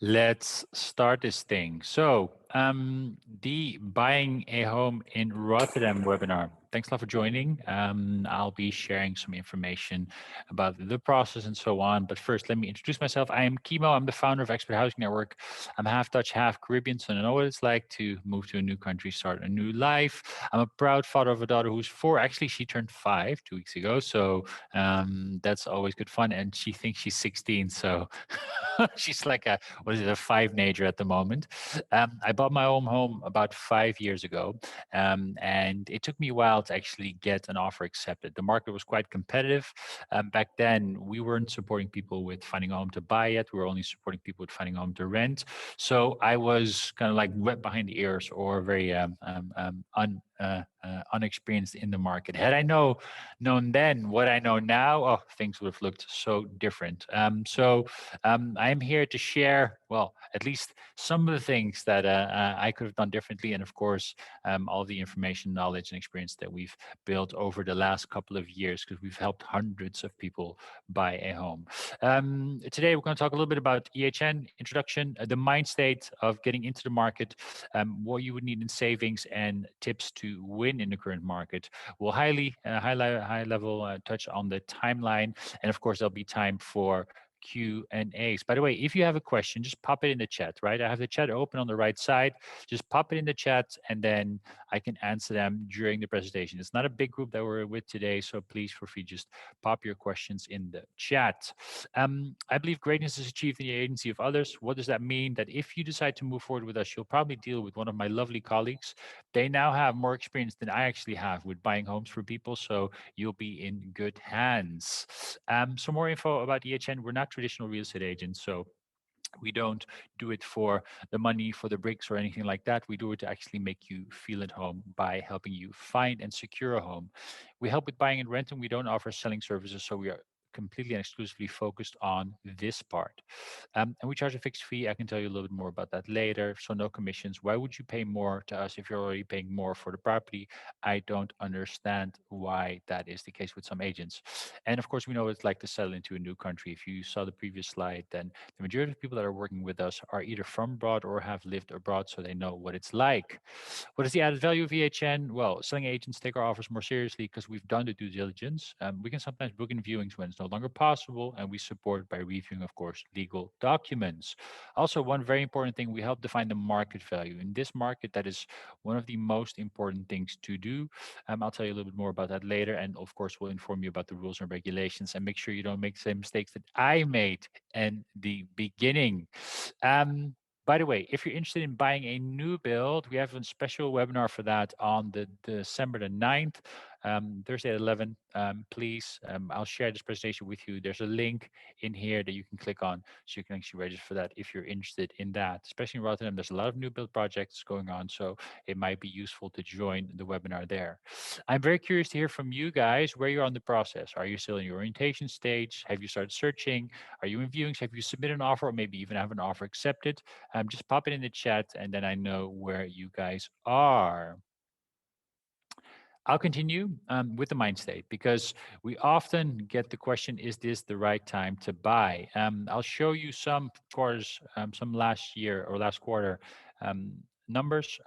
Let's start this thing. So, the buying a home in Rotterdam webinar. Thanks a lot for joining. I'll be sharing some information about the process and so on. But first, let me introduce myself. I am Kimo. I'm the founder of Expat Housing Network. I'm half Dutch, half Caribbean, so I know what it's like to move to a new country, start a new life. I'm a proud father of a daughter who's 4. Actually, she turned 5 2 weeks ago, so that's always good fun. And she thinks she's 16, so she's like a what is it, a 5-nager at the moment. I bought my own home about 5 years ago, and it took me a while to actually get an offer accepted. The market was quite competitive. Back then, we weren't supporting people with finding a home to buy yet. We were only supporting people with finding a home to rent. So I was kind of like wet behind the ears or very unexperienced in the market. Had I known then what I know now, oh, things would have looked so different. I'm here to share, well, at least some of the things that I could have done differently, and of course, all the information, knowledge, and experience that we've built over the last couple of years, because we've helped hundreds of people buy a home. Today, we're going to talk a little bit about EHN introduction, the mind state of getting into the market, what you would need in savings, and tips to win in the current market. We'll high level touch on the timeline, and of course, there'll be time for Q&As. By the way, if you have a question, just pop it in the chat, right? I have the chat open on the right side. Just pop it in the chat and then I can answer them during the presentation. It's not a big group that we're with today, so please feel free just pop your questions in the chat. I believe greatness is achieved in the agency of others. What does that mean? That if you decide to move forward with us, you'll probably deal with one of my lovely colleagues. They now have more experience than I actually have with buying homes for people, so you'll be in good hands. Some more info about EHN. We're not traditional real estate agents, so we don't do it for the money, for the bricks, or anything like that. We do it to actually make you feel at home by helping you find and secure a home. We help with buying and renting. We don't offer selling services, so we are completely and exclusively focused on this part. And we charge a fixed fee. I can tell you a little bit more about that later. So no commissions. Why would you pay more to us if you're already paying more for the property? I don't understand why that is the case with some agents. And of course, we know what it's like to settle into a new country. If you saw the previous slide, then the majority of people that are working with us are either from abroad or have lived abroad, so they know what it's like. What is the added value of EHN? Well, selling agents take our offers more seriously because we've done the due diligence. We can sometimes book in viewings when it's no longer possible, and we support by reviewing, of course, legal documents. Also, one very important thing, we help define the market value. In this market, that is one of the most important things to do. I'll tell you a little bit more about that later, and of course, we'll inform you about the rules and regulations and make sure you don't make the same mistakes that I made in the beginning. By the way, if you're interested in buying a new build, we have a special webinar for that on the December the 9th, Thursday at 11. Please, I'll share this presentation with you. There's a link in here that you can click on so you can actually register for that if you're interested in that. Especially in Rotterdam, there's a lot of new build projects going on, so it might be useful to join the webinar there. I'm very curious to hear from you guys where you're on the process. Are you still in your orientation stage? Have you started searching? Are you in viewings? Have you submitted an offer or maybe even have an offer accepted? Just pop it in the chat and then I know where you guys are. I'll continue with the mind state because we often get the question, is this the right time to buy? I'll show you some quarters, some last year or last quarter numbers.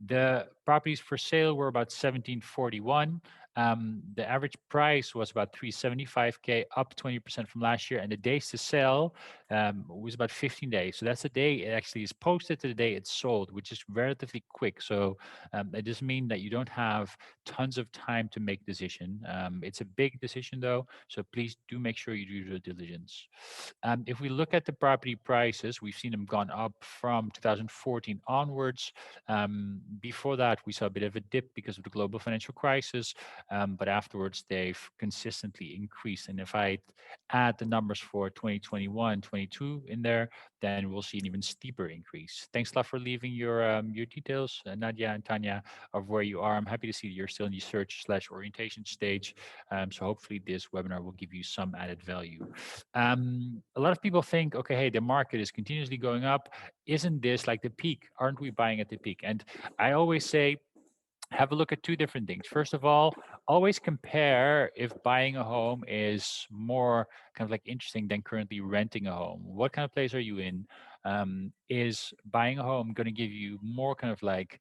The properties for sale were about 1741. The average price was about 375K, up 20% from last year. And the days to sell was about 15 days. So that's the day it actually is posted to the day it's sold, which is relatively quick. So it doesn't mean that you don't have tons of time to make decision. It's a big decision though, so please do make sure you do the diligence. If we look at the property prices, we've seen them gone up from 2014 onwards. Before that, we saw a bit of a dip because of the global financial crisis, but afterwards they've consistently increased. And if I add the numbers for 2021, 22 in there, then we'll see an even steeper increase. Thanks a lot for leaving your details, Nadia and Tanya, of where you are. I'm happy to see that you're still in the search/orientation stage. So hopefully this webinar will give you some added value. A lot of people think, okay, hey, the market is continuously going up. Isn't this like the peak? Aren't we buying at the peak? And I always say, have a look at two different things. First of all, always compare if buying a home is more kind of like interesting than currently renting a home. What kind of place are you in? Is buying a home going to give you more kind of like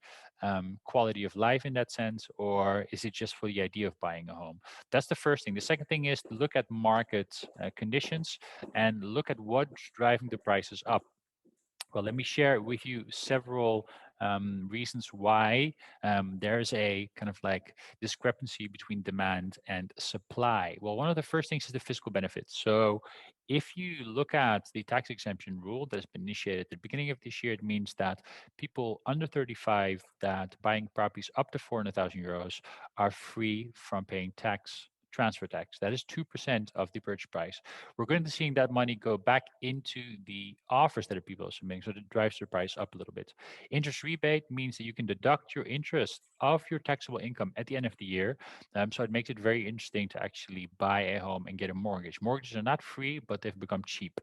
quality of life in that sense, or is it just for the idea of buying a home? That's the first thing. The second thing is to look at market conditions and look at what's driving the prices up. Well, let me share with you several reasons why there's a kind of like discrepancy between demand and supply. Well, one of the first things is the fiscal benefits. So, if you look at the tax exemption rule that's been initiated at the beginning of this year, it means that people under 35 that buying properties up to 400,000 euros are free from paying tax. Transfer tax. That is 2% of the purchase price. We're going to seeing that money go back into the offers that people are submitting, so it drives the price up a little bit. Interest rebate means that you can deduct your interest of your taxable income at the end of the year. So it makes it very interesting to actually buy a home and get a mortgage. Mortgages are not free, but they've become cheap.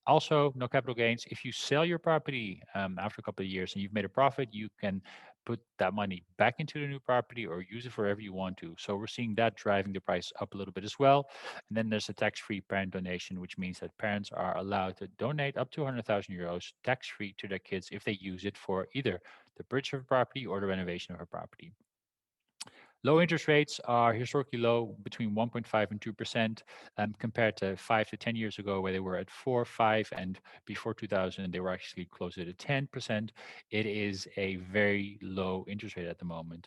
Also, no capital gains. If you sell your property after a couple of years and you've made a profit, you can put that money back into the new property or use it for whatever you want to. So we're seeing that driving the price up a little bit as well. And then there's a tax-free parent donation, which means that parents are allowed to donate up to 100,000 euros tax-free to their kids if they use it for either the purchase of a property or the renovation of a property. Low interest rates are historically low, between 1.5 and 2%, compared to 5 to 10 years ago, where they were at 4, 5, and before 2000, they were actually closer to 10%. It is a very low interest rate at the moment.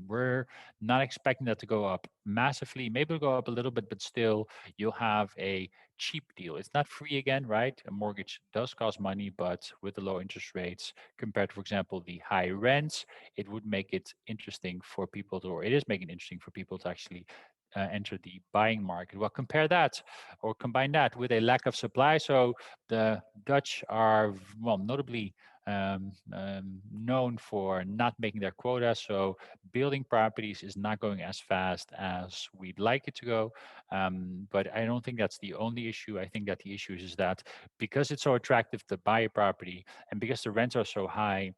We're not expecting that to go up massively. Maybe it'll go up a little bit, but still, you'll have a cheap deal. It's not free again, right? A mortgage does cost money, but with the low interest rates compared to, for example, the high rents, it would make it interesting for people to, or it is making it interesting for people to actually enter the buying market. Well, compare that or combine that with a lack of supply. So the Dutch are, well, notably known for not making their quota. So building properties is not going as fast as we'd like it to go. But I don't think that's the only issue. I think that the issue is that because it's so attractive to buy a property and because the rents are so high,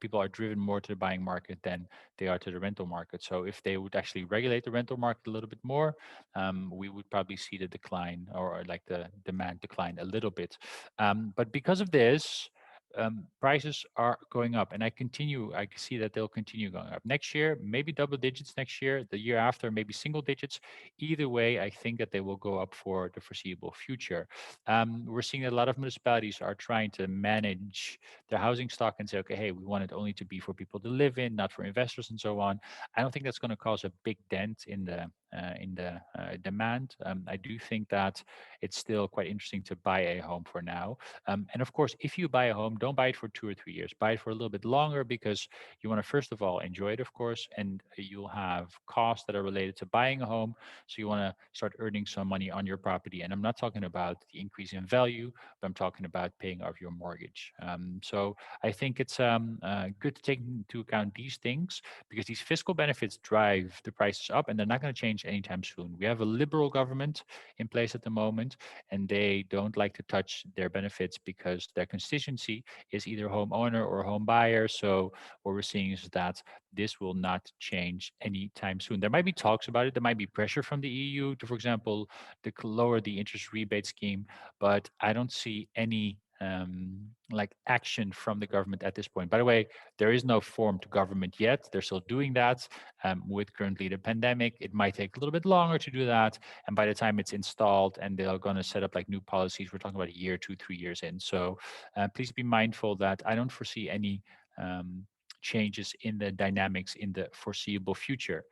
people are driven more to the buying market than they are to the rental market. So if they would actually regulate the rental market a little bit more, we would probably see the decline or like the demand decline a little bit. But because of this, prices are going up, and I can see that they'll continue going up next year. Maybe double digits next year. The year after, maybe single digits. Either way, I think that they will go up for the foreseeable future. We're seeing that a lot of municipalities are trying to manage their housing stock and say, okay, hey, we want it only to be for people to live in, not for investors and so on. I don't think that's going to cause a big dent in the demand. I do think that it's still quite interesting to buy a home for now. And of course, if you buy a home, don't buy it for 2 or 3 years. Buy it for a little bit longer because you want to first of all enjoy it, of course, and you'll have costs that are related to buying a home. So you want to start earning some money on your property. And I'm not talking about the increase in value, but I'm talking about paying off your mortgage. So I think it's good to take into account these things because these fiscal benefits drive the prices up and they're not going to change anytime soon. We have a liberal government in place at the moment, and they don't like to touch their benefits because their constituency is either homeowner or home buyer. So what we're seeing is that this will not change anytime soon. There might be talks about it. There might be pressure from the EU to, for example, to lower the interest rebate scheme, but I don't see any like action from the government at this point. By the way, there is no formed government yet. They're still doing that with currently the pandemic. It might take a little bit longer to do that. And by the time it's installed and they're going to set up like new policies, we're talking about a year, 2, 3 years in. So please be mindful that I don't foresee any changes in the dynamics in the foreseeable future.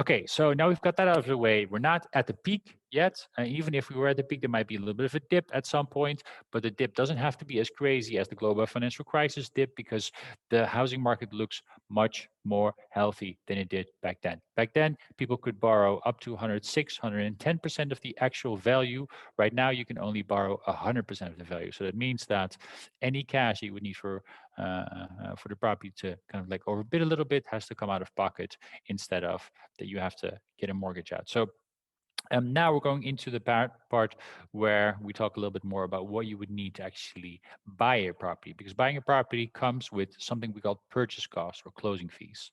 Okay, so now we've got that out of the way. We're not at the peak yet. Even if we were at the peak, there might be a little bit of a dip at some point, but the dip doesn't have to be as crazy as the global financial crisis dip because the housing market looks much more healthy than it did back then. Back then, people could borrow up to 106, 110% of the actual value. Right now, you can only borrow 100% of the value. So that means that any cash you would need for the property to kind of like overbid a little bit has to come out of pocket instead of that you have to get a mortgage out. So now we're going into the part where we talk a little bit more about what you would need to actually buy a property, because buying a property comes with something we call purchase costs or closing fees.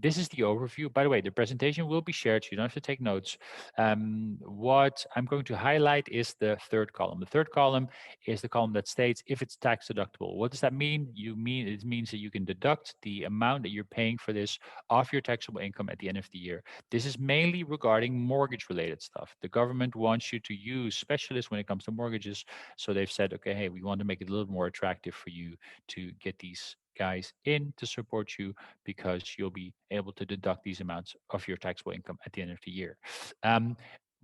this is the overview. By the way, the presentation will be shared, so you don't have to take notes. What I'm going to highlight is the third column. The third column is the column that states if it's tax deductible. What does that mean? It means that you can deduct the amount that you're paying for this off your taxable income at the end of the year. This is mainly regarding mortgage related stuff. The government wants you to use specialists when it comes to mortgages. So they've said, okay, hey, we want to make it a little more attractive for you to get these guys in to support you, because you'll be able to deduct these amounts of your taxable income at the end of the year. Um,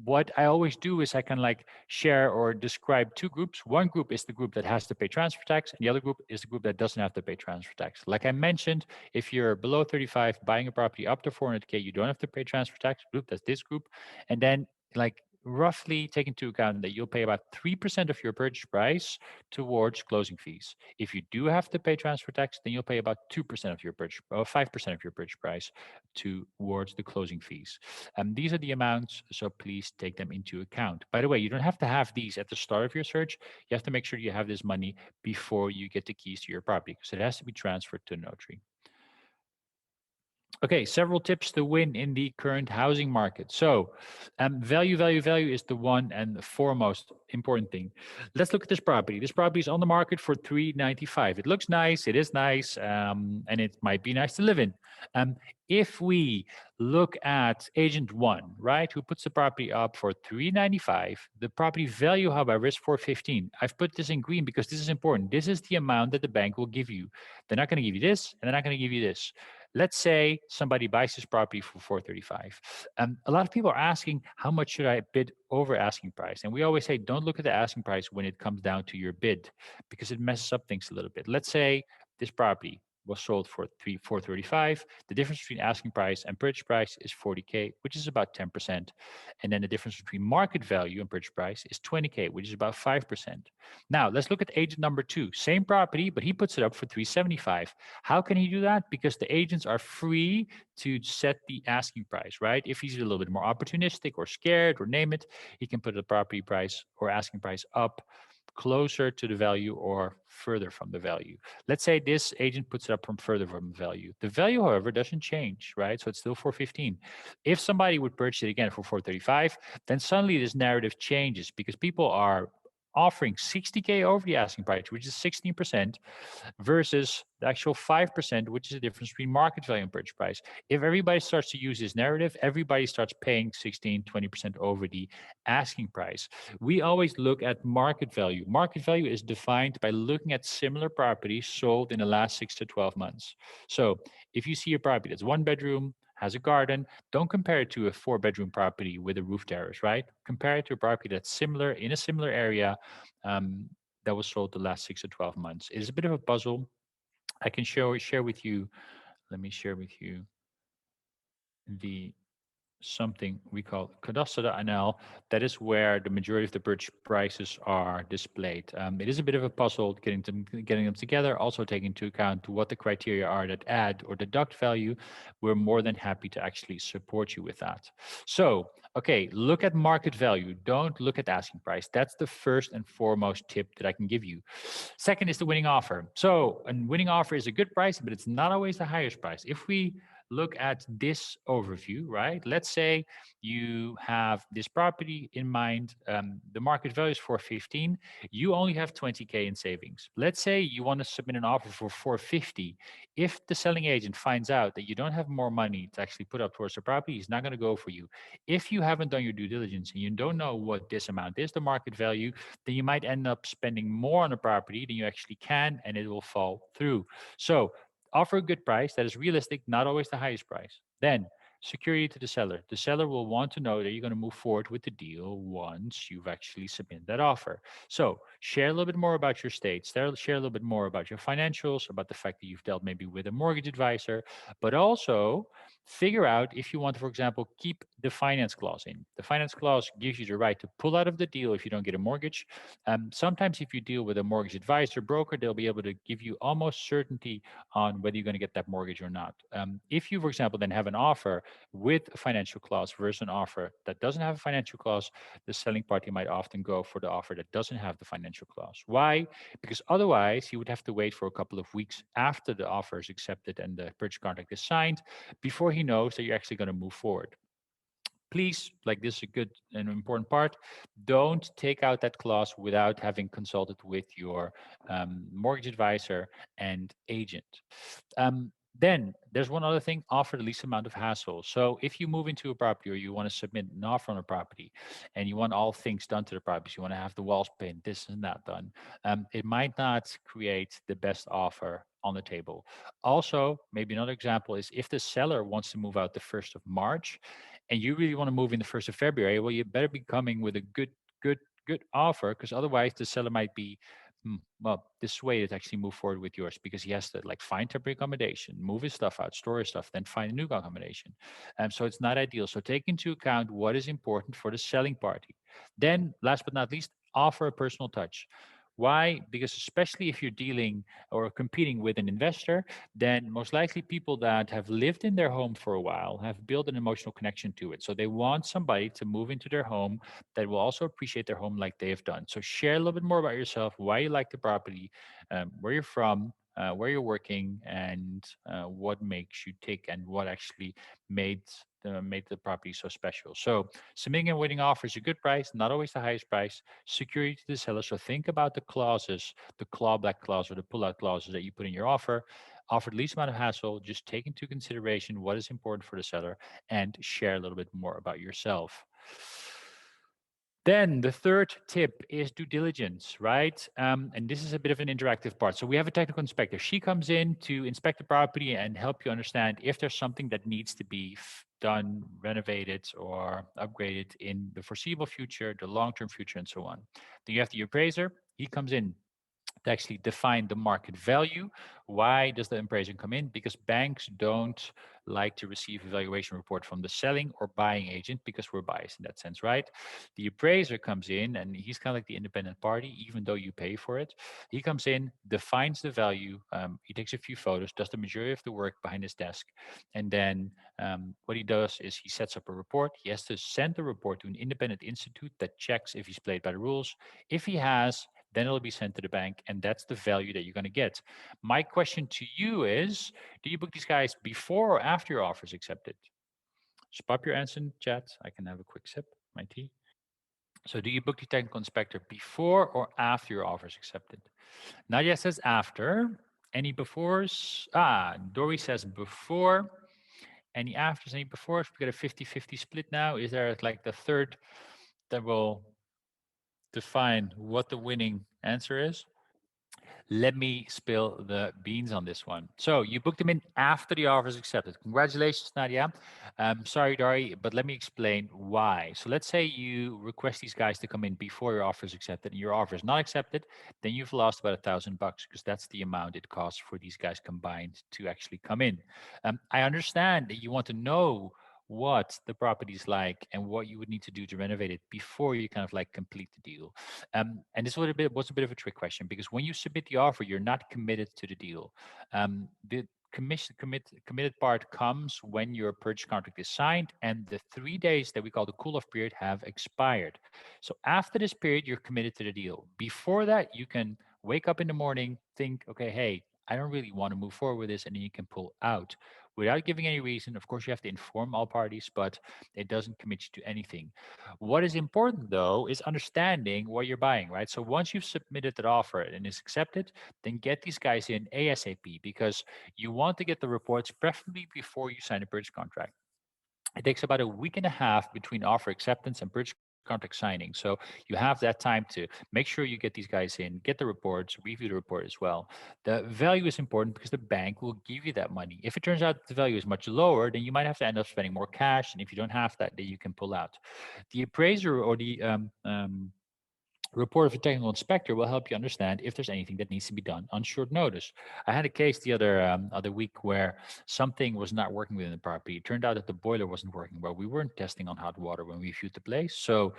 what I always do is I can like share or describe two groups. One group is the group that has to pay transfer tax, and the other group is the group that doesn't have to pay transfer tax. Like I mentioned, if you're below 35, buying a property up to 400K, you don't have to pay transfer tax. Group, that's this group. And then like roughly take into account that you'll pay about 3% of your purchase price towards closing fees. If you do have to pay transfer tax, then you'll pay about 2% of your purchase, or 5% of your purchase price towards the closing fees. These are the amounts, so please take them into account. By the way, you don't have to have these at the start of your search. You have to make sure you have this money before you get the keys to your property, because it has to be transferred to a notary. Okay, several tips to win in the current housing market. So, value, value, value is the one and the foremost important thing. Let's look at this property. This property is on the market for $395. It looks nice. It is nice, and it might be nice to live in. If we look at agent one, right, who puts the property up for $395, the property value, however, is $415. I've put this in green because this is important. This is the amount that the bank will give you. They're not going to give you this, and they're not going to give you this. Let's say somebody buys this property for 435. A lot of people are asking, how much should I bid over asking price? And we always say, don't look at the asking price when it comes down to your bid, because it messes up things a little bit. Let's say this property was sold for 435. The difference between asking price and purchase price is 40K, which is about 10%. And then the difference between market value and purchase price is 20K, which is about 5%. Now, let's look at agent number two. Same property, but he puts it up for 375. How can he do that? Because the agents are free to set the asking price, right? If he's a little bit more opportunistic or scared or name it, he can put the property price or asking price up closer to the value or further from the value. Let's say this agent puts it up from further from the value. The value, however, doesn't change, right? So it's still 415. If somebody would purchase it again for 435, then suddenly this narrative changes, because people are offering 60K over the asking price, which is 16%, versus the actual 5%, which is the difference between market value and purchase price. If everybody starts to use this narrative, everybody starts paying 16, 20% over the asking price. We always look at market value. Market value is defined by looking at similar properties sold in the last 6 to 12 months. So if you see a property that's one bedroom, has a garden, don't compare it to a 4-bedroom property with a roof terrace, right? Compare it to a property that's similar in a similar area, that was sold the last 6 to 12 months. It is a bit of a puzzle. I can share with you. Let me share with you the something we call kadastra.nl. That is where the majority of the purchase prices are displayed. It is a bit of a puzzle getting them together, also taking into account what the criteria are that add or deduct value. We're more than happy to actually support you with that. So, okay, look at market value. Don't look at asking price. That's the first and foremost tip that I can give you. Second is the winning offer. So a winning offer is a good price, but it's not always the highest price. If we look at this overview, right? Let's say you have this property in mind. The market value is 415. You only have 20K in savings. Let's say you want to submit an offer for 450. If the selling agent finds out that you don't have more money to actually put up towards the property, he's not going to go for you. If you haven't done your due diligence and you don't know what this amount is, the market value, then you might end up spending more on a property than you actually can, and it will fall through. So offer a good price that is realistic, not always the highest price. Then security to the seller. The seller will want to know that you're going to move forward with the deal once you've actually submitted that offer. So share a little bit more about your state, share a little bit more about your financials, about the fact that you've dealt maybe with a mortgage advisor, but also figure out if you want to, for example, keep the finance clause in. The finance clause gives you the right to pull out of the deal if you don't get a mortgage. Sometimes if you deal with a mortgage advisor, broker, they'll be able to give you almost certainty on whether you're going to get that mortgage or not. If you, for example, then have an offer with a financial clause versus an offer that doesn't have a financial clause, the selling party might often go for the offer that doesn't have the financial clause. Why? Because otherwise, he would have to wait for a couple of weeks after the offer is accepted and the purchase contract is signed before he knows that you're actually going to move forward. Please, like this is a good and important part, don't take out that clause without having consulted with your mortgage advisor and agent. Then there's one other thing, offer the least amount of hassle. So if you move into a property or you want to submit an offer on a property and you want all things done to the property, you want to have the walls painted, this and that done, it might not create the best offer on the table. Also, maybe another example is if the seller wants to move out the 1st of March and you really want to move in the 1st of February, well, you better be coming with a good offer, because otherwise the seller might be well, dissuaded to actually move forward with yours because he has to like find temporary accommodation, move his stuff out, store his stuff, then find a new accommodation. So it's not ideal. So take into account what is important for the selling party. Then, last but not least, offer a personal touch. Why? Because especially if you're dealing or competing with an investor, then most likely people that have lived in their home for a while have built an emotional connection to it. So they want somebody to move into their home that will also appreciate their home like they have done. So share a little bit more about yourself, why you like the property, where you're from, where you're working, and what makes you tick, and what actually made made the property so special. So submitting and winning offers a good price, not always the highest price. Security to the seller. So think about the clauses, the clawback clause or the pullout clauses that you put in your offer. Offer the least amount of hassle. Just take into consideration what is important for the seller and share a little bit more about yourself. Then the third tip is due diligence, right? And this is a bit of an interactive part. So we have a technical inspector. She comes in to inspect the property and help you understand if there's something that needs to be done, renovated, or upgraded in the foreseeable future, the long-term future, and so on. Then you have the appraiser. He comes in to actually define the market value. Why does the appraisal come in? Because banks don't like to receive a valuation report from the selling or buying agent because we're biased in that sense, right? The appraiser comes in and he's kind of like the independent party, even though you pay for it. He comes in, defines the value, he takes a few photos, does the majority of the work behind his desk, and then what he does is he sets up a report. He has to send the report to an independent institute that checks if he's played by the rules. If he has, then it'll be sent to the bank, and that's the value that you're going to get. My question to you is, do you book these guys before or after your offer is accepted? Just pop your answer in chat. I can have a quick sip, my tea. So do you book the technical inspector before or after your offer is accepted? Nadia says after. Any befores? Dory says before. Any afters, any befores? We got a 50-50 split now. Is there like the third that will define what the winning answer is? Let me spill the beans on this one. So you booked them in after the offer is accepted. Congratulations, Nadia. Sorry, Dari, but let me explain why. So let's say you request these guys to come in before your offer is accepted and your offer is not accepted, then you've lost about $1,000 because that's the amount it costs for these guys combined to actually come in. I understand that you want to know what the property is like and what you would need to do to renovate it before you kind of like complete the deal. And this was a bit of a trick question because when you submit the offer, you're not committed to the deal. The committed part comes when your purchase contract is signed and the 3 days that we call the cool-off period have expired. So after this period, you're committed to the deal. Before that, you can wake up in the morning, think, okay, hey, I don't really want to move forward with this, and then you can pull out without giving any reason. Of course, you have to inform all parties, but it doesn't commit you to anything. What is important, though, is understanding what you're buying, right? So once you've submitted that offer and it's accepted, then get these guys in ASAP because you want to get the reports preferably before you sign a purchase contract. It takes about a week and a half between offer acceptance and purchase contract signing. So you have that time to make sure you get these guys in, get the reports, review the report as well. The value is important because the bank will give you that money. If it turns out the value is much lower, then you might have to end up spending more cash. And if you don't have that, then you can pull out. The appraiser or A report of a technical inspector will help you understand if there's anything that needs to be done on short notice. I had a case the other week where something was not working within the property. It turned out that the boiler wasn't working well. We weren't testing on hot water when we viewed the place, so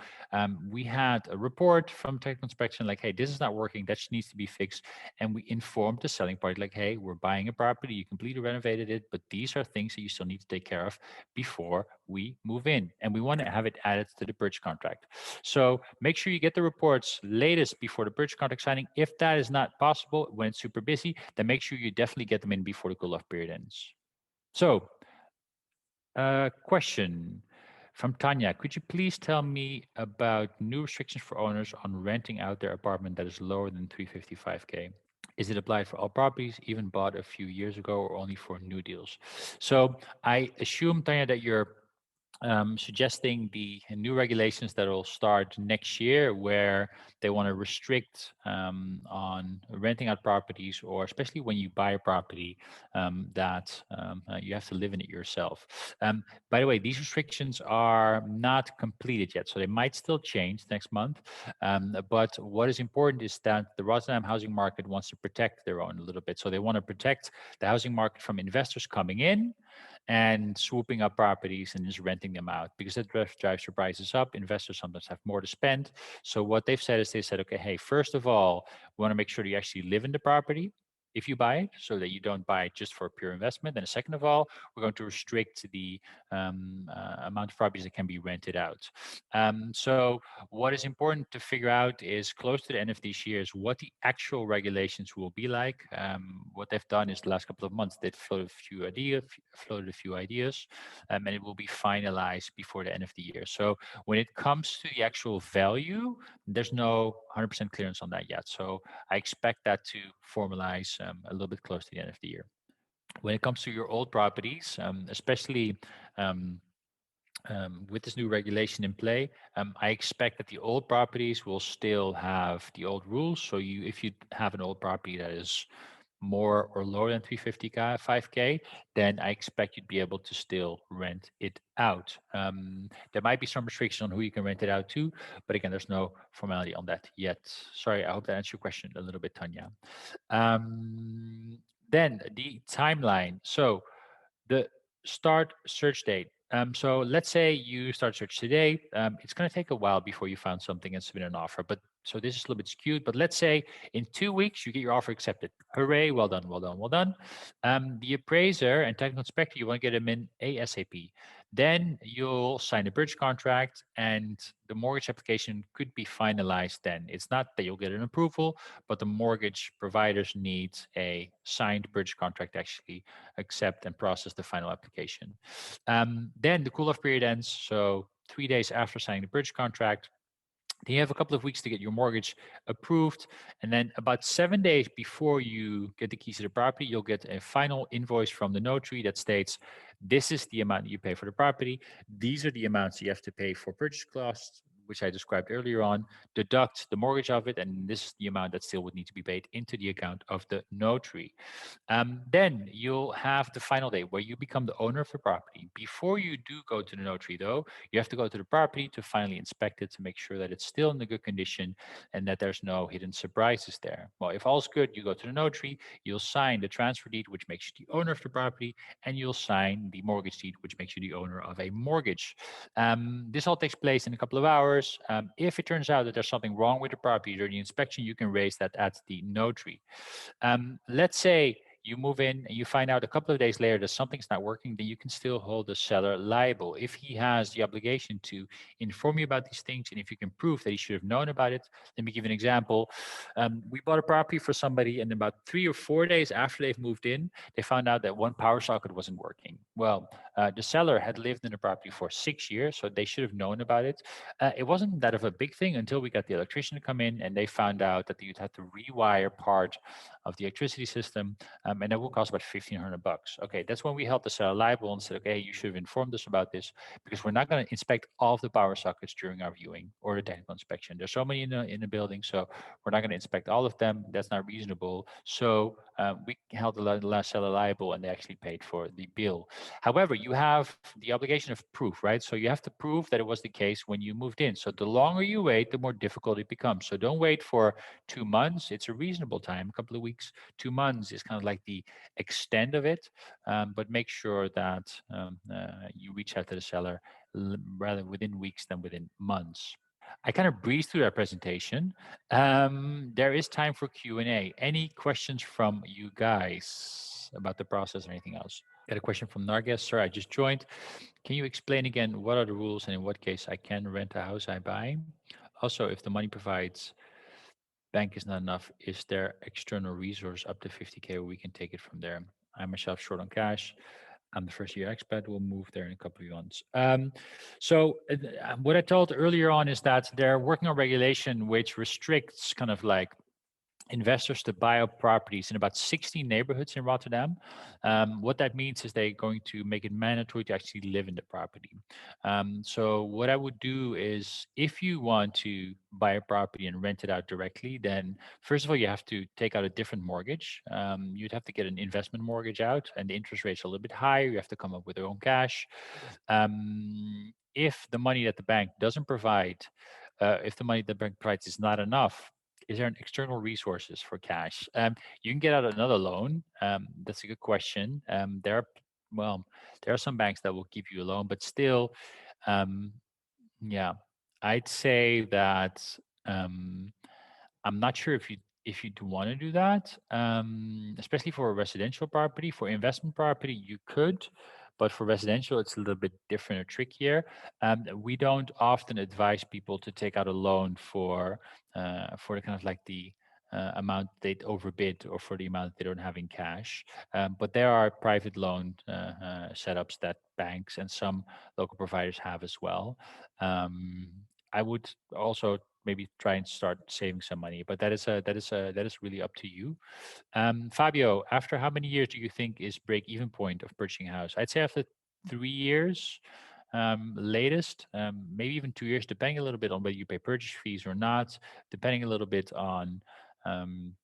we had a report from technical inspection like, hey, this is not working. That needs to be fixed, and we informed the selling party like, hey, we're buying a property. You completely renovated it, but these are things that you still need to take care of before we move in, and we want to have it added to the purchase contract. So make sure you get the reports latest before the purchase contract signing. If that is not possible when it's super busy, then make sure you definitely get them in before the cool off period ends. So, question from Tanya. Could you please tell me about new restrictions for owners on renting out their apartment that is lower than 355K? Is it applied for all properties, even bought a few years ago, or only for new deals? So I assume, Tanya, that you're suggesting the new regulations that will start next year, where they want to restrict on renting out properties, or especially when you buy a property that you have to live in it yourself. By the way, these restrictions are not completed yet, so they might still change next month. But what is important is that the Rotterdam housing market wants to protect their own a little bit. So they want to protect the housing market from investors coming in and swooping up properties and just renting them out, because that drives your prices up. Investors sometimes have more to spend. So what they've said is, they said, okay, hey, first of all, we want to make sure that you actually live in the property if you buy it, so that you don't buy it just for pure investment. And second of all, we're going to restrict the amount of properties that can be rented out. So what is important to figure out is, close to the end of this year, is what the actual regulations will be like. What they've done is, the last couple of months, they've floated a few ideas, and it will be finalized before the end of the year. So when it comes to the actual value, there's no 100% clearance on that yet. So I expect that to formalize a little bit close to the end of the year. When it comes to your old properties, especially um, with this new regulation in play, I expect that the old properties will still have the old rules. So if you have an old property that is more or lower than 355K, then I expect you'd be able to still rent it out. There might be some restrictions on who you can rent it out to, but again, there's no formality on that yet. Sorry, I hope that answered your question a little bit, Tanya. Um, then the timeline. So the start search date. So let's say you start search today. It's going to take a while before you found something and submit an offer. But so this is a little bit skewed. But let's say in 2 weeks you get your offer accepted. Hooray! Well done, well done, well done. The appraiser and technical inspector, you want to get them in ASAP. Then you'll sign a bridge contract, and the mortgage application could be finalized then. It's not that you'll get an approval, but the mortgage providers need a signed bridge contract to actually accept and process the final application. Then the cool-off period ends, so 3 days after signing the bridge contract. Then you have a couple of weeks to get your mortgage approved. And then about 7 days before you get the keys to the property, you'll get a final invoice from the notary that states, this is the amount that you pay for the property. These are the amounts you have to pay for purchase costs, which I described earlier on, deduct the mortgage of it, and this is the amount that still would need to be paid into the account of the notary. Then you'll have the final day where you become the owner of the property. Before you do go to the notary, though, you have to go to the property to finally inspect it, to make sure that it's still in a good condition and that there's no hidden surprises there. Well, if all's good, you go to the notary, you'll sign the transfer deed, which makes you the owner of the property, and you'll sign the mortgage deed, which makes you the owner of a mortgage. This all takes place in a couple of hours. If it turns out that there's something wrong with the property during the inspection, you can raise that at the notary. Let's say you move in and you find out a couple of days later that something's not working, then you can still hold the seller liable if he has the obligation to inform you about these things, and if you can prove that he should have known about it. Let me give you an example. We bought a property for somebody, and about 3 or 4 days after they've moved in, they found out that one power socket wasn't working. Well, the seller had lived in the property for 6 years, so they should have known about it. It wasn't that of a big thing until we got the electrician to come in, and they found out that you'd have to rewire part of the electricity system, and that will cost about $1,500. Okay, that's when we held the seller liable and said, okay, you should have informed us about this, because we're not going to inspect all of the power sockets during our viewing or the technical inspection. There's so many in the building, so we're not going to inspect all of them. That's not reasonable. So we held the last seller liable, and they actually paid for the bill. However, you have the obligation of proof, right? So you have to prove that it was the case when you moved in. So the longer you wait, the more difficult it becomes. So don't wait for 2 months. It's a reasonable time. A couple of weeks, 2 months is kind of like the extent of it. But make sure that you reach out to the seller rather within weeks than within months. I kind of breezed through that presentation. There is time for Q&A. Any questions from you guys about the process or anything else? Got a question from Narges. Sir, I just joined. Can you explain again what are the rules and in what case I can rent a house I buy? Also, if the money provides bank is not enough, is there external resource up to 50K where we can take it from there? I myself short on cash. I'm the first year expat. Will move there in a couple of months. What I told earlier on is that they're working on regulation which restricts kind of like investors to buy up properties in about 16 neighborhoods in Rotterdam. What that means is they're going to make it mandatory to actually live in the property. So what I would do is if you want to buy a property and rent it out directly, then first of all, you have to take out a different mortgage. You'd have to get an investment mortgage out and the interest rate's a little bit higher. You have to come up with your own cash. If the money that the bank doesn't provide, if the money the bank provides is not enough, is there an external resources for cash? You can get out another loan. That's a good question. Well, there are some banks that will give you a loan, but still, um, yeah, I'd say that I'm not sure if you do want to do that, especially for a residential property. For investment property, you could, but for residential, it's a little bit different or trickier. We don't often advise people to take out a loan for the kind of like the amount they overbid or for the amount they don't have in cash. But there are private loan setups that banks and some local providers have as well. Um, I would also maybe try and start saving some money, but that is really up to you. Fabio, after how many years do you think is break even point of purchasing a house? I'd say after 3 years, latest, maybe even 2 years, depending a little bit on whether you pay purchase fees or not, depending a little bit on um,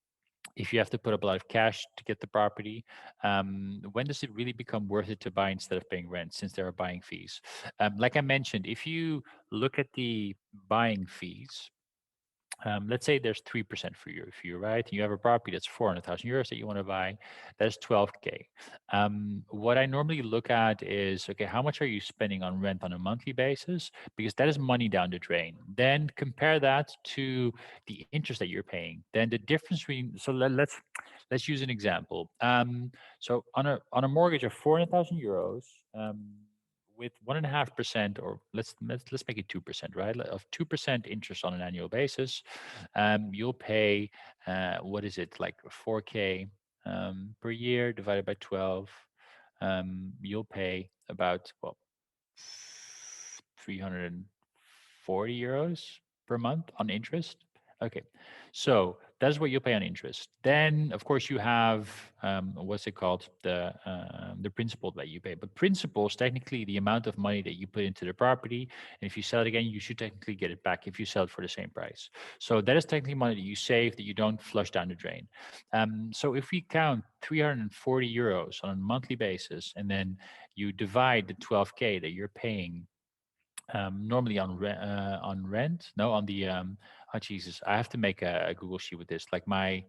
if you have to put up a lot of cash to get the property. When does it really become worth it to buy instead of paying rent, since there are buying fees? Like I mentioned, if you look at the buying fees, let's say there's 3% for your fee, right? You have a property that's 400,000 euros that you want to buy. That's 12K. What I normally look at is, okay, how much are you spending on rent on a monthly basis? Because that is money down the drain. Then compare that to the interest that you're paying. Then the difference between, so let's use an example. So on a mortgage of 400,000 euros, with 1.5%, or let's make it 2%, right? Of 2% interest on an annual basis, you'll pay what is it, like 4K per year divided by 12. You'll pay about, well, 340 euros per month on interest. Okay, so that's what you pay on interest. Then, of course, you have what's it called, the principal that you pay. But principal is technically the amount of money that you put into the property, and if you sell it again, you should technically get it back if you sell it for the same price. So that is technically money that you save that you don't flush down the drain. So if we count 340 euros on a monthly basis, and then you divide the 12K that you're paying normally on rent. No, on the oh Jesus, I have to make a Google sheet with this. Like my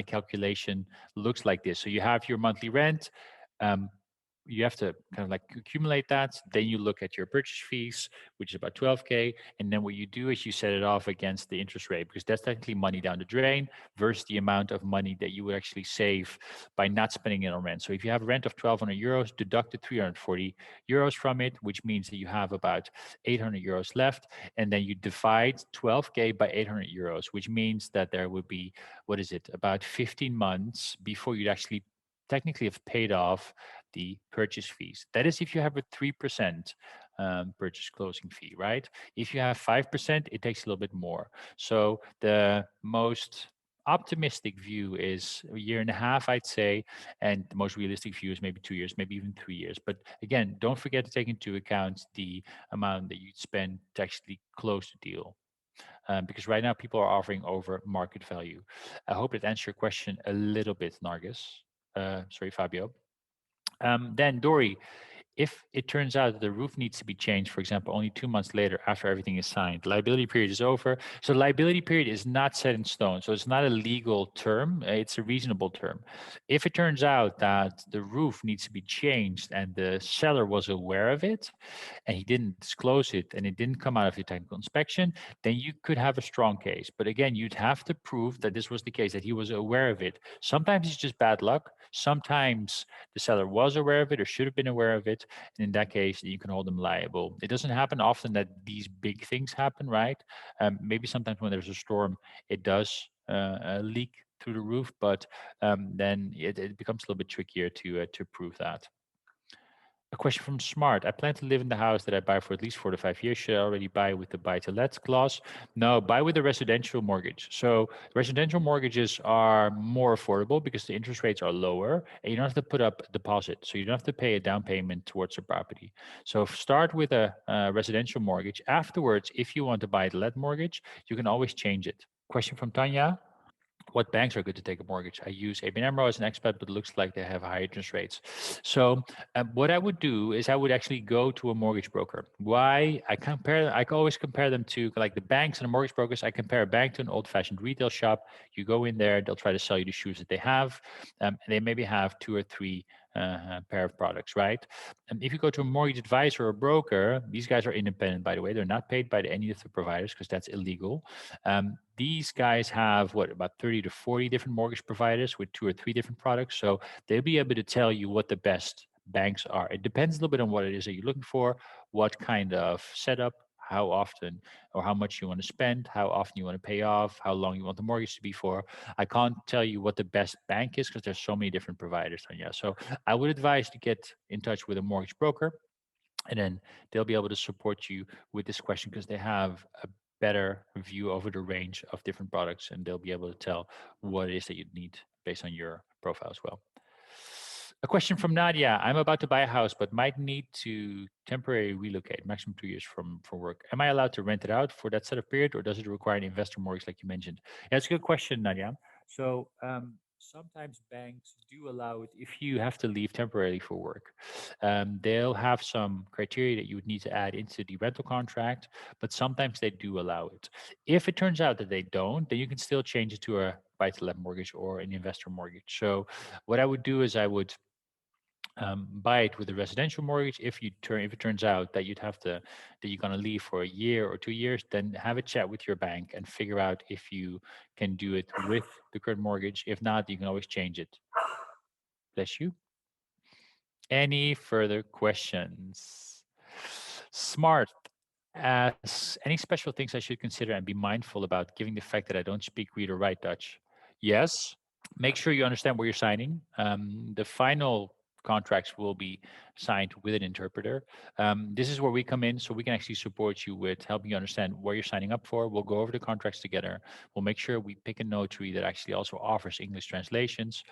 calculation looks like this. So you have your monthly rent. Um, you have to kind of like accumulate that. Then you look at your purchase fees, which is about 12K. And then what you do is you set it off against the interest rate, because that's technically money down the drain versus the amount of money that you would actually save by not spending it on rent. So if you have a rent of 1,200 euros, deduct the 340 euros from it, which means that you have about 800 euros left. And then you divide 12K by 800 euros, which means that there would be, what is it, about 15 months before you'd actually technically have paid off the purchase fees. That is if you have a 3% purchase closing fee, right? If you have 5%, it takes a little bit more. So the most optimistic view is a year and a half, I'd say, and the most realistic view is maybe 2 years, maybe even 3 years. But again, don't forget to take into account the amount that you'd spend to actually close the deal. because right now people are offering over market value. I hope it answers your question a little bit, Nargis. Sorry, Fabio. Then Dory, if it turns out that the roof needs to be changed, for example, only 2 months later after everything is signed, liability period is over. So liability period is not set in stone. So it's not a legal term. It's a reasonable term. If it turns out that the roof needs to be changed and the seller was aware of it and he didn't disclose it and it didn't come out of your technical inspection, then you could have a strong case. But again, you'd have to prove that this was the case, that he was aware of it. Sometimes it's just bad luck. Sometimes the seller was aware of it or should have been aware of it. And in that case, you can hold them liable. It doesn't happen often that these big things happen, right? Maybe sometimes when there's a storm, it does leak through the roof, but then it becomes a little bit trickier to prove that. A question from Smart. I plan to live in the house that I buy for at least 4 to 5 years. Should I already buy with the buy to let clause? No, buy with a residential mortgage. So residential mortgages are more affordable because the interest rates are lower and you don't have to put up a deposit. So you don't have to pay a down payment towards a property. So start with a residential mortgage. Afterwards, if you want to buy the let mortgage, you can always change it. Question from Tanya. What banks are good to take a mortgage? I use ABN AMRO as an expat, but it looks like they have high interest rates. So what I would do is I would actually go to a mortgage broker. Why? I can always compare them to like the banks and the mortgage brokers. I compare a bank to an old-fashioned retail shop. You go in there, they'll try to sell you the shoes that they have. And they maybe have 2 or 3 pair of products, right? And if you go to a mortgage advisor or a broker, these guys are independent, by the way. They're not paid by any of the providers because that's illegal. These guys have about 30 to 40 different mortgage providers with 2 or 3 different products. So they'll be able to tell you what the best banks are. It depends a little bit on what it is that you're looking for, what kind of setup, how often or how much you want to spend, how often you want to pay off, how long you want the mortgage to be for. I can't tell you what the best bank is because there's so many different providers. Tanya. So I would advise to get in touch with a mortgage broker, and then they'll be able to support you with this question because they have a better view over the range of different products and they'll be able to tell what it is that you need based on your profile as well. A question from Nadia. I'm about to buy a house, but might need to temporarily relocate, maximum 2 years from for work. Am I allowed to rent it out for that set of period, or does it require an investor mortgage like you mentioned? Yeah, that's a good question, Nadia. So sometimes banks do allow it if you have to leave temporarily for work. They'll have some criteria that you would need to add into the rental contract, but sometimes they do allow it. If it turns out that they don't, then you can still change it to a buy-to-let mortgage or an investor mortgage. So what I would do is I would buy it with a residential mortgage. If it turns out that you're going to leave for a year or 2 years, then have a chat with your bank and figure out if you can do it with the current mortgage. If not, you can always change it. Bless you. Any further questions? Smart. As any special things I should consider and be mindful about, given the fact that I don't speak, read, or write Dutch? Yes. Make sure you understand what you're signing. The final contracts will be signed with an interpreter. This is where we come in, so we can actually support you with helping you understand what you're signing up for. We'll go over the contracts together. We'll make sure we pick a notary that actually also offers English translations.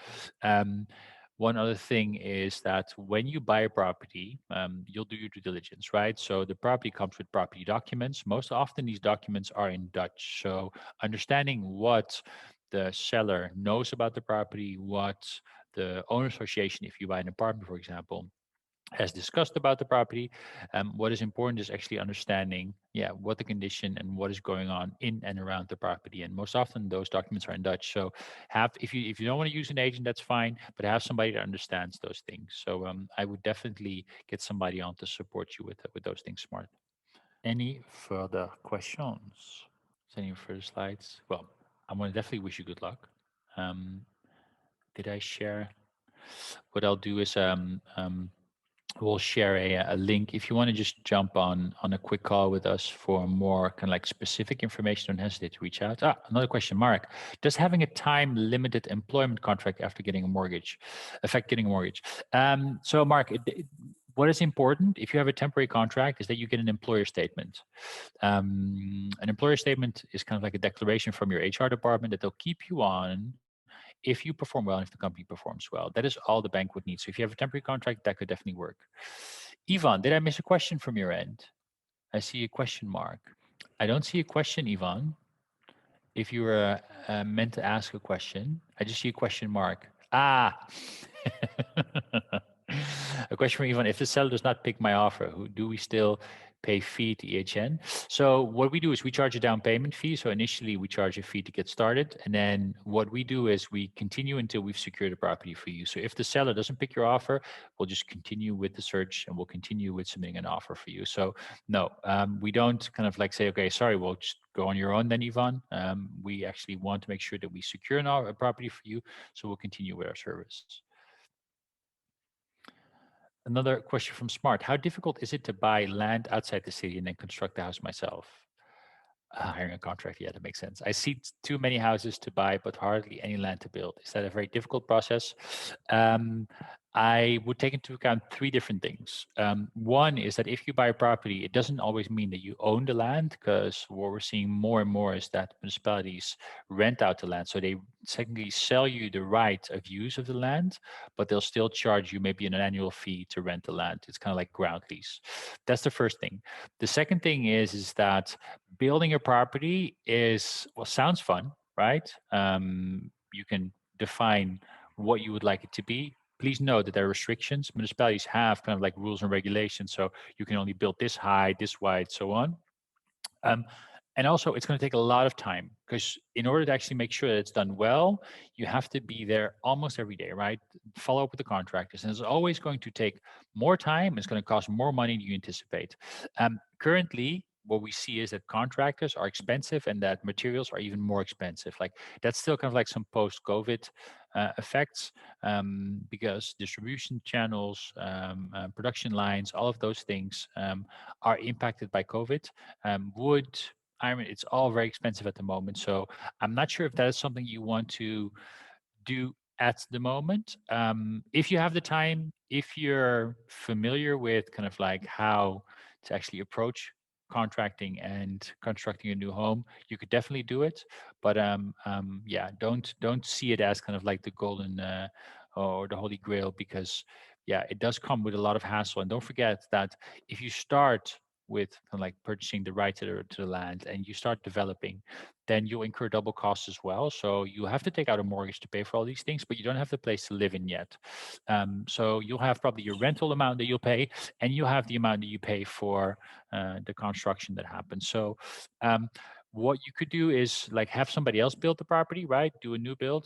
One other thing is that when you buy a property, you'll do your due diligence, right? So the property comes with property documents. Most often, these documents are in Dutch. So understanding what the seller knows about the property, what the owner association, if you buy an apartment, for example, has discussed about the property. What is important is actually understanding, what the condition and what is going on in and around the property. And most often those documents are in Dutch. So if you don't want to use an agent, that's fine, but have somebody that understands those things. So I would definitely get somebody on to support you with those things. Smart. Any further questions? Any further slides? Well, I want to definitely wish you good luck. Did I share? What I'll do is we'll share a link if you want to just jump on a quick call with us for more kind of like specific information. Don't hesitate to reach out. Another question, Mark. Does having a time limited employment contract after getting a mortgage affect getting a mortgage? So Mark, what is important if you have a temporary contract is that you get an employer statement. An employer statement is kind of like a declaration from your HR department that they'll keep you on if you perform well and if the company performs well. That is all the bank would need. So if you have a temporary contract, that could definitely work. Ivan, did I miss a question from your end? I see a question mark. I don't see a question, Ivan. if you were meant to ask a question, I just see a question mark. Ah, a question from Ivan. If the seller does not pick my offer, who do we still pay fee to EHN? So what we do is we charge a down payment fee. So initially we charge a fee to get started. And then what we do is we continue until we've secured a property for you. So if the seller doesn't pick your offer, we'll just continue with the search and we'll continue with submitting an offer for you. So no, we don't kind of like say, okay, sorry, we'll just go on your own then, Ivan. We actually want to make sure that we secure a property for you. So we'll continue with our service. Another question from Smart. How difficult is it to buy land outside the city and then construct the house myself? Hiring a contract, yeah, that makes sense. I see too many houses to buy, but hardly any land to build. Is that a very difficult process? Um, I would take into account three different things. One is that if you buy a property, it doesn't always mean that you own the land, because what we're seeing more and more is that municipalities rent out the land. So they technically sell you the right of use of the land, but they'll still charge you maybe an annual fee to rent the land. It's kind of like ground lease. That's the first thing. The second thing is that building a property is, well, sounds fun, right? You can define what you would like it to be. Please note that there are restrictions. Municipalities have kind of like rules and regulations, so you can only build this high, this wide, so on. Um, and also, it's going to take a lot of time, because in order to actually make sure that it's done well, you have to be there almost every day, right? Follow up with the contractors, and it's always going to take more time. It's going to cost more money than you anticipate. Currently, what we see is that contractors are expensive and that materials are even more expensive. Like, that's still kind of like some post-COVID effects, because distribution channels, production lines, all of those things are impacted by COVID. Wood, iron, it's all very expensive at the moment. So I'm not sure if that is something you want to do at the moment. If you have the time, if you're familiar with kind of like how to actually approach contracting and constructing a new home, you could definitely do it. But yeah, don't see it as kind of like the golden or the holy grail, because yeah, it does come with a lot of hassle. And don't forget that if you start with kind of like purchasing the right to the land and you start developing, then you'll incur double costs as well. So you have to take out a mortgage to pay for all these things, but you don't have the place to live in yet. So you'll have probably your rental amount that you'll pay, and you'll have the amount that you pay for the construction that happens. So what you could do is like have somebody else build the property, right? Do a new build.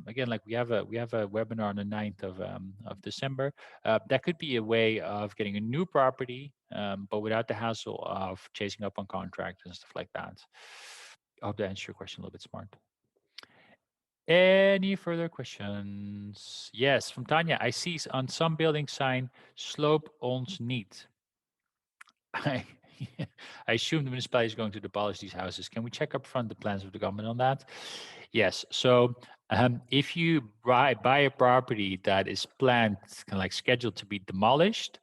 Again, like we have a webinar on the 9th of December. That could be a way of getting a new property, but without the hassle of chasing up on contracts and stuff like that. I hope that answers your question a little bit, Smart. Any further questions? Yes, from Tanya. I see on some building sign, slope ons niet. I, I assume the municipality is going to demolish these houses. Can we check up front the plans of the government on that? Yes. So if you buy a property that is planned, kind of like scheduled to be demolished,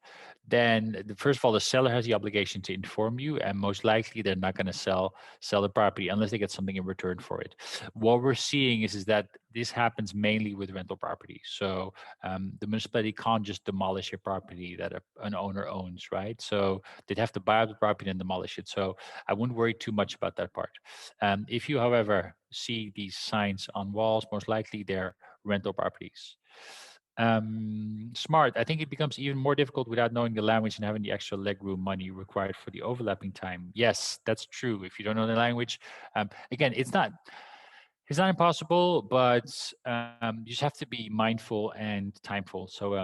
then first of all, the seller has the obligation to inform you, and most likely they're not going to sell the property unless they get something in return for it. What we're seeing is that this happens mainly with rental properties. So the municipality can't just demolish a property that an owner owns, right? So they'd have to buy up the property and demolish it. So I wouldn't worry too much about that part. If you, however, see these signs on walls, most likely they're rental properties. Smart. I think it becomes even more difficult without knowing the language and having the extra legroom money required for the overlapping time. Yes, that's true. If you don't know the language, again, it's not impossible, but you just have to be mindful and timeful. So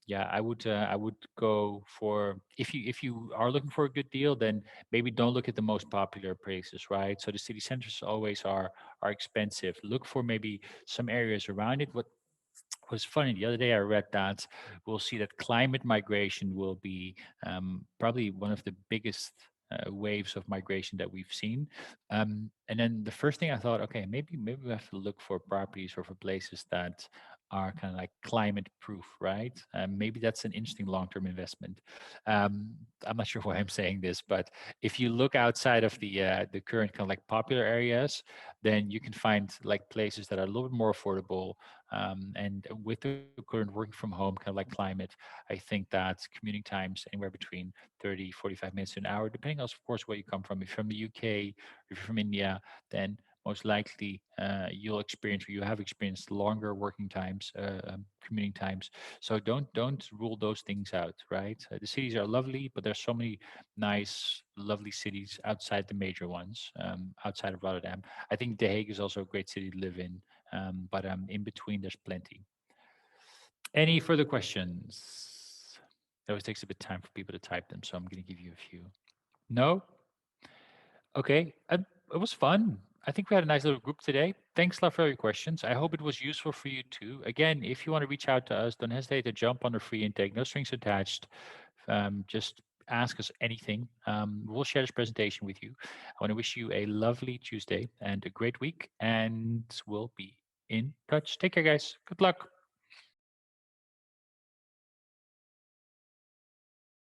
yeah, I would go for, if you are looking for a good deal, then maybe don't look at the most popular places, right? So the city centers always are expensive. Look for maybe some areas around it. What was funny, the other day I read that we'll see that climate migration will be probably one of the biggest waves of migration that we've seen. And then the first thing I thought, okay, maybe we have to look for properties or for places that are kind of like climate proof, right? Maybe that's an interesting long-term investment. I'm not sure why I'm saying this, but if you look outside of the current kind of like popular areas, then you can find like places that are a little bit more affordable. And with the current working from home kind of like climate, I think that commuting times anywhere between 30, 45 minutes to an hour, depending on, of course, where you come from. If you're from the UK, if you're from India, then most likely you'll experience, or you have experienced, longer working times, commuting times. So don't rule those things out, right? The cities are lovely, but there's so many nice, lovely cities outside the major ones, outside of Rotterdam. I think The Hague is also a great city to live in, but in between there's plenty. Any further questions? It always takes a bit of time for people to type them, so I'm going to give you a few. No? Okay. It was fun. I think we had a nice little group today. Thanks a lot for your questions. I hope it was useful for you too. Again, if you want to reach out to us, don't hesitate to jump on the free intake. No strings attached. Just ask us anything. We'll share this presentation with you. I want to wish you a lovely Tuesday and a great week, and we'll be in touch. Take care, guys. Good luck.